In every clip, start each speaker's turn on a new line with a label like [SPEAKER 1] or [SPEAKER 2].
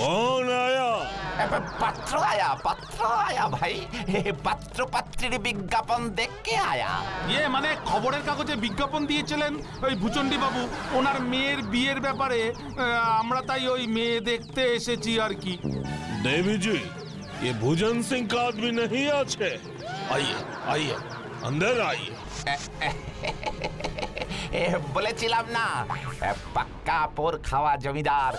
[SPEAKER 1] कौन आया?
[SPEAKER 2] पत्र आया भाई, पत्र पत्रीर विज्ञापन देख के आया।
[SPEAKER 3] ये माने खबरेर कागजे विज्ञापन दिएছিলেন ওই ভূচন্ডী বাবু ওনার মেয়ের বিয়ের ব্যাপারে, আমরা তাই ওই মেয়ে দেখতে এসেছি আর কি।
[SPEAKER 1] देवी जी, ये भुजन सिंह का आदमी नहीं आछे। आइए आइए अंदर आइए।
[SPEAKER 2] বলেছিলাম না পাক্কা পোর খাওয়া জমিদার।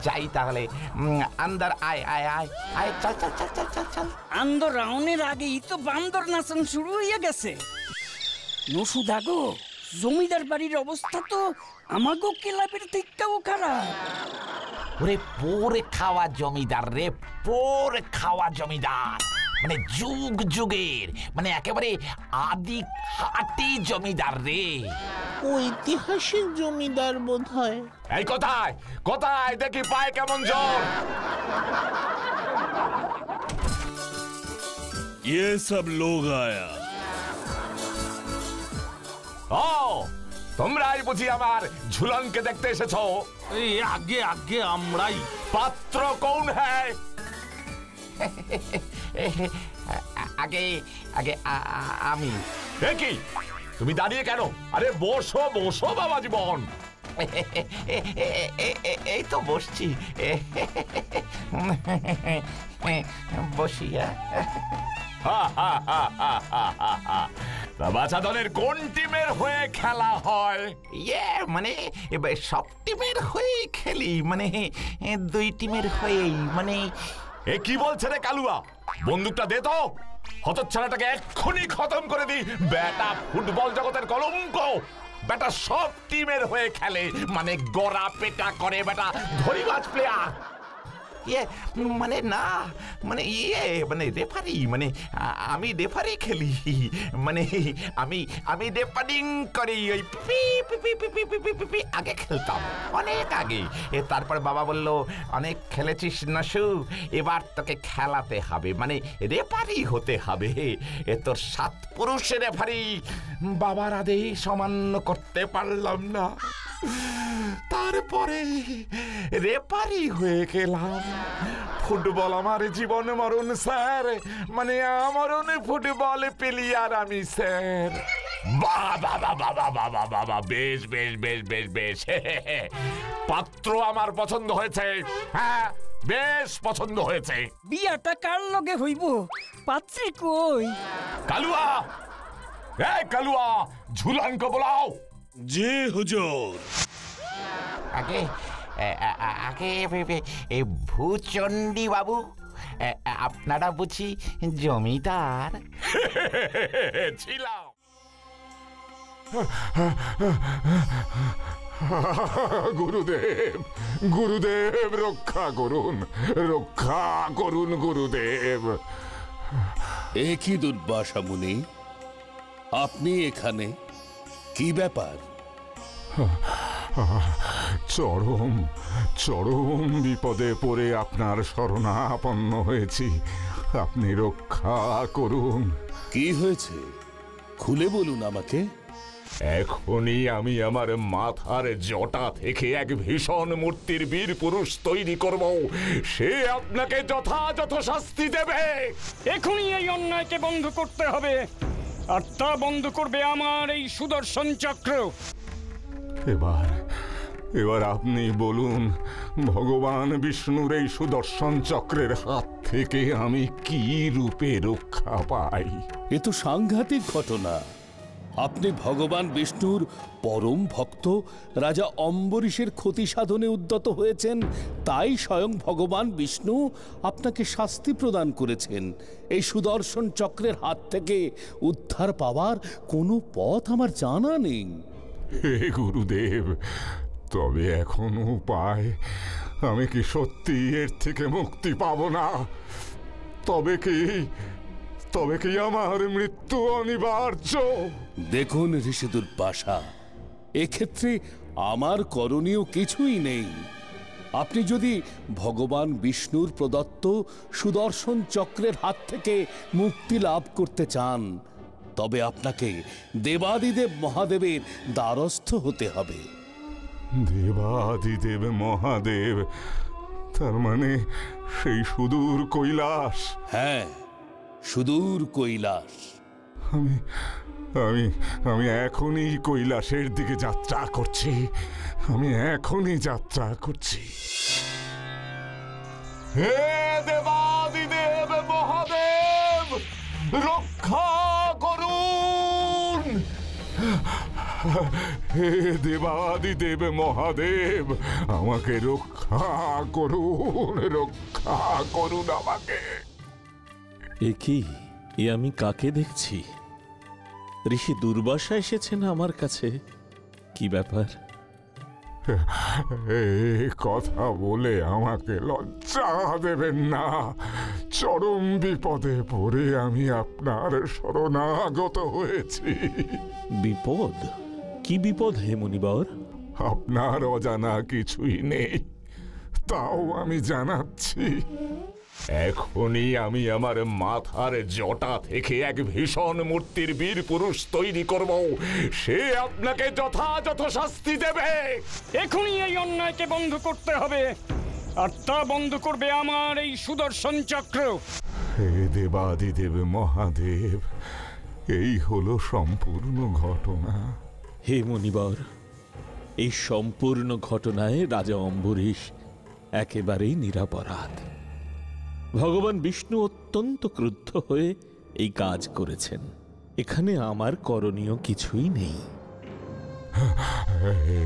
[SPEAKER 2] যাই তাহলে, আন্দর আয় আয় আয় আয়, চল চল চল চল চল চল।
[SPEAKER 4] আন্দর রাউনের আগেই তো বান্দর নাচন শুরু হয়ে গেছে। নসুদা গো, জমিদার বাড়ির অবস্থা তো আমাগো ক্লাবের থেকেও খারাপ।
[SPEAKER 2] ওরে পোর খাওয়া জমিদার রে, পোর খাওয়া জমিদার, মানে যুগ যুগের, মানে একেবারে আদি খাঁটি জমিদার রে।
[SPEAKER 5] ঐতিহাসিক জমিদার বোধহয়।
[SPEAKER 2] এই কোথায় কোথায় দেখি পায় কেমন জোর।
[SPEAKER 1] ये सब लोग आया।
[SPEAKER 2] ও তোমরাই বুঝি আমার ঝুলনকে দেখতে এসেছো?
[SPEAKER 3] এই আগে আগে আমরাই।
[SPEAKER 2] পাত্র কোন হ্যায়? আগে আগে আমি। কি তুমি দাঁড়িয়ে কেন? আরে বসো বসো বাবা জীবন। এই তো বসছি, বসি। বাচ্চা দলের কোন টিমের হয়ে খেলা হয়? মানে সব টিমের হয়ে খেলি, মানে দুই টিমের হয়েই। মানে এ কি বলছে রে কালুয়া? বন্দুকটা দে তো, হতচ্ছাড়াটাকে এক্ষুনি খতম করে দি। বেটা ফুটবল জগতের কলঙ্ক, বেটা সব টিমের হয়ে খেলে, মানে গড়া পেটা করে, বেটা ধরিবাজ প্লেয়ার। মানে না, মানে মানে রেফারি, মানে আমি রেফারি খেলি, মানে আমি রেফারিং করি। ওই আগে খেলতাম, অনেক আগে। তারপর বাবা বলল, অনেক খেলেছিস নাসু, এবার তোকে খেলাতে হবে, মানে রেফারি হতে হবে। তোর 7 পুরুষের রেফারি। বাবার আদেশ অমান্য করতে পারলাম না, তারপরে রেফারি হয়ে গেলাম। ফুটবল আমার জীবন মরণ স্যার, মানে আমরণ ফুটবল প্লেয়ার আমি স্যার। বাবা বাবা বাবা বাবা, বেশ বেশ বেশ বেশ বেশ। পাত্র আমার পছন্দ হয়েছে, হ্যাঁ বেশ পছন্দ হয়েছে।
[SPEAKER 4] বিয়াটা কার লগে হইব? পাত্রী কই?
[SPEAKER 2] কালুয়া, কালুয়া, ঝুলনকে বলাও।
[SPEAKER 1] जी हुजूर।
[SPEAKER 2] আগে আগে ভূচন্ডী বাবু, আপনারা বুঝি জমিদার? ছিলাম।
[SPEAKER 6] গুরুদেব, গুরুদেব রক্ষা করুন, রক্ষা করুন গুরুদেব।
[SPEAKER 7] একই দুর্বাসা মুনি, আপনি এখানে? কি ব্যাপার?
[SPEAKER 6] চরম চরম বিপদে পড়ে আপনার শরণাপন্ন হয়েছি, আপনি রক্ষা করুন।
[SPEAKER 7] কি হয়েছে খুলে বলুন আমাকে।
[SPEAKER 6] এখনই আমি আমার মাথার জটা থেকে এক ভীষণ মূর্তির বীর পুরুষ তৈরি করব, সে আপনাকে যথাযথ শাস্তি দেবে।
[SPEAKER 4] এখনই এই অন্যায়কে বন্ধ করতে হবে, আর তা বন্ধ করবে আমার এই সুদর্শন চক্র।
[SPEAKER 6] এবার আপনি বলুন, ভগবান বিষ্ণুর এই সুদর্শন চক্রের হাত থেকে আমি কি রূপে রক্ষা পাই?
[SPEAKER 7] এ তো সাংঘাতিক ঘটনা। আপনি ভগবান বিষ্ণুর পরম ভক্ত, রাজা অম্বরীশের ক্ষতি সাধনে উদ্যত হয়েছেন, তাই স্বয়ং ভগবান বিষ্ণু আপনাকে শাস্তি প্রদান করেছেন। এই সুদর্শন চক্রের হাত থেকে উদ্ধার পাওয়ার কোনো পথ আমার জানা নেই।
[SPEAKER 6] হে গুরুদেব, তবে এখনো উপায়? আমি কি সত্যি এর থেকে মুক্তি পাব না? তবে কি আমার মৃত্যু অনিবার্য?
[SPEAKER 7] দেখুন ঋষি দুর্বাসা, এক্ষেত্রে আমার করণীয় কিছুই নেই। আপনি যদি ভগবান বিষ্ণুর প্রদত্ত সুদর্শন চক্রের হাত থেকে মুক্তি লাভ করতে চান, তবে আপনাকে দেবাদিদেব মহাদেবের দ্বারস্থ হতে হবে।
[SPEAKER 6] দেবাদিদেব মহাদেব, তার মানে সেই সুদূর কৈলাস।
[SPEAKER 7] হ্যাঁ, সুদূর কৈলাস।
[SPEAKER 6] আমি আমি আমি এখনই কৈলাসের দিকে যাত্রা করছি। আমি এখনই যাত্রা করছি। হে দেবাদিদেব মহাদেব, রক্ষা করুন। হে দেবাদিদেব মহাদেব, আমাকে রক্ষা করুন, রক্ষা করুন আমাকে।
[SPEAKER 8] এ কি? এ আমি কাকে দেখছি? ঋষি দুর্বাসা এসেছেন আমার কাছে। কি ব্যাপার?
[SPEAKER 6] এই কথা বলে আমাকে লজ্জা দেবেন না। চরম বিপদে পড়ে আমি আপনার শরণাগত হয়েছি।
[SPEAKER 8] বিপদ? কি বিপদ হে মুনিবর?
[SPEAKER 6] আপনার অজানা কিছুই নেই, তাও আমি জানাচ্ছি। এখনই আমি আমার মাথার জটা থেকে এক ভীষণ মূর্তির বীর পুরুষ তৈরি করব। সে আপনাকে যথাযথ শাস্তি দেবে।
[SPEAKER 4] এখনই এই অন্যায়কে বন্ধ করতে হবে, আর তা বন্ধ করবে আমার এই সুদর্শন চক্র।
[SPEAKER 6] হে দেবাদিদেব মহাদেব, এই হলো সম্পূর্ণ ঘটনা।
[SPEAKER 8] হে মুনিবর, এই সম্পূর্ণ ঘটনায় রাজা অম্বরীশ একেবারেই নিরপরাধ। ভগবান বিষ্ণু অত্যন্ত ক্রুদ্ধ হয়ে এই কাজ করেছেন। এখানে আমার করণীয় কিছুই নেই।
[SPEAKER 6] হে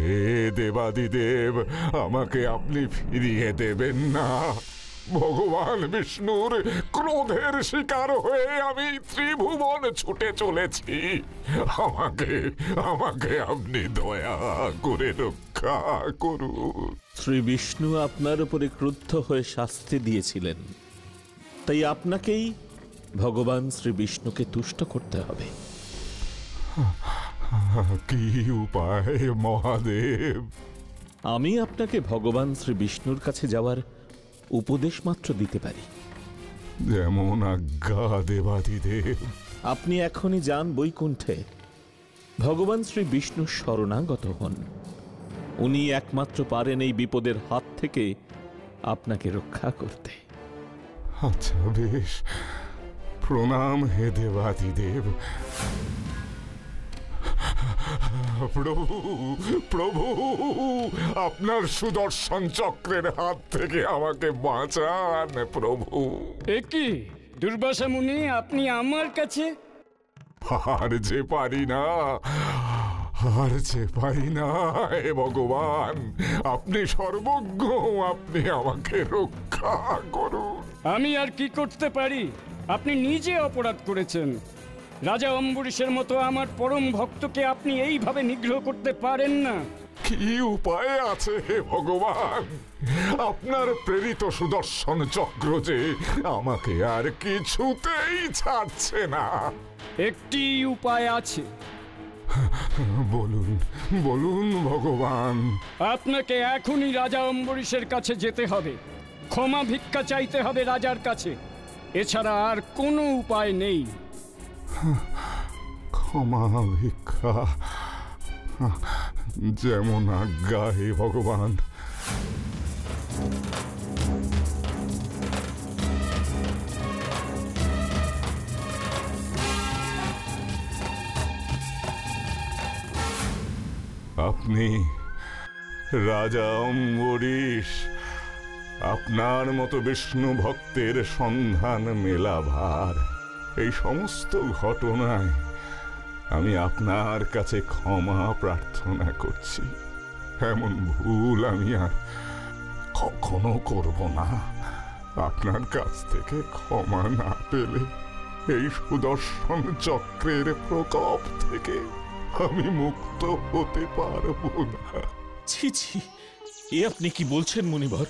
[SPEAKER 6] দেবাদিদেব, আমাকে আপনি ফিরিয়ে দেবেন না। ভগবান বিষ্ণুর ক্রোধের শিকার হয়ে আমি ত্রিভুবন ছুটে চলেছি। আমাকে আমাকে আপনি দয়া করে রক্ষা করুন।
[SPEAKER 8] শ্রী বিষ্ণু আপনার উপরে ক্রুদ্ধ হয়ে শাস্তি দিয়েছিলেন, তাই আপনাকেই ভগবান শ্রী বিষ্ণুকে তুষ্ট করতে হবে।
[SPEAKER 6] কি উপায় মহাদেব?
[SPEAKER 8] আমি আপনাকে ভগবান শ্রী বিষ্ণুর কাছে যাওয়ার উপদেশ মাত্র দিতে পারি।
[SPEAKER 6] যেমন আজ্ঞা দেবাদিদেব।
[SPEAKER 8] আপনি এখনই যান বৈকুণ্ঠে, ভগবান শ্রী বিষ্ণুর শরণাগত হন। উনি একমাত্র পারেন এই বিপদের হাত থেকে আপনাকে রক্ষা করতে।
[SPEAKER 6] আচ্ছা বেশ, প্রণাম হে দেবাদিদেব। প্রভু প্রভু, আপনার সুদর্শন চক্রের হাত থেকে আমাকে বাঁচান প্রভু।
[SPEAKER 4] এ কি দুর্বাসা মুনি, আপনি আমার কাছে?
[SPEAKER 6] আর যে পারি না, আর যে পারি না। হে ভগবান, আপনি সর্বজ্ঞ, আপনি আমাকে রক্ষা করুন।
[SPEAKER 4] আমি আর কি করতে পারি? আপনি নিজে অপরাধ করেছেন। রাজা অম্বরীশের মতো আমার পরম ভক্তকে আপনি এইভাবে নিগ্রহ করতে পারেন না।
[SPEAKER 6] কি উপায় আছে হে ভগবান? আপনার প্রেরিত সুদর্শন চক্র যে আমাকে আর কিছুতেই ছাড়ছে না।
[SPEAKER 4] একটি উপায় আছে।
[SPEAKER 6] বলুন বলুন ভগবান।
[SPEAKER 4] আপনাকে এখনই রাজা অম্বরীশের কাছে যেতে হবে, ক্ষমা ভিক্ষা চাইতে হবে রাজার কাছে। এছাড়া আর কোনো উপায় নেই।
[SPEAKER 6] ক্ষমা ভিক্ষা? যেমন আজ্ঞা হে ভগবান। আপনি রাজা অম্বরীশ, আপনার মতো বিষ্ণু ভক্তের সন্ধান মেলা ভার। এই সমস্ত ঘটনায় আমি আপনার কাছে ক্ষমা প্রার্থনা করছি। এমন ভুল আমি আর কখনো করব না। আপনার কাছ থেকে ক্ষমা না পেলে এই সুদর্শন চক্রের প্রকোপ থেকে আমি মুক্ত হতে পারবো না।
[SPEAKER 8] ছি ছি, এ আপনি কি বলছেন মুনিবর?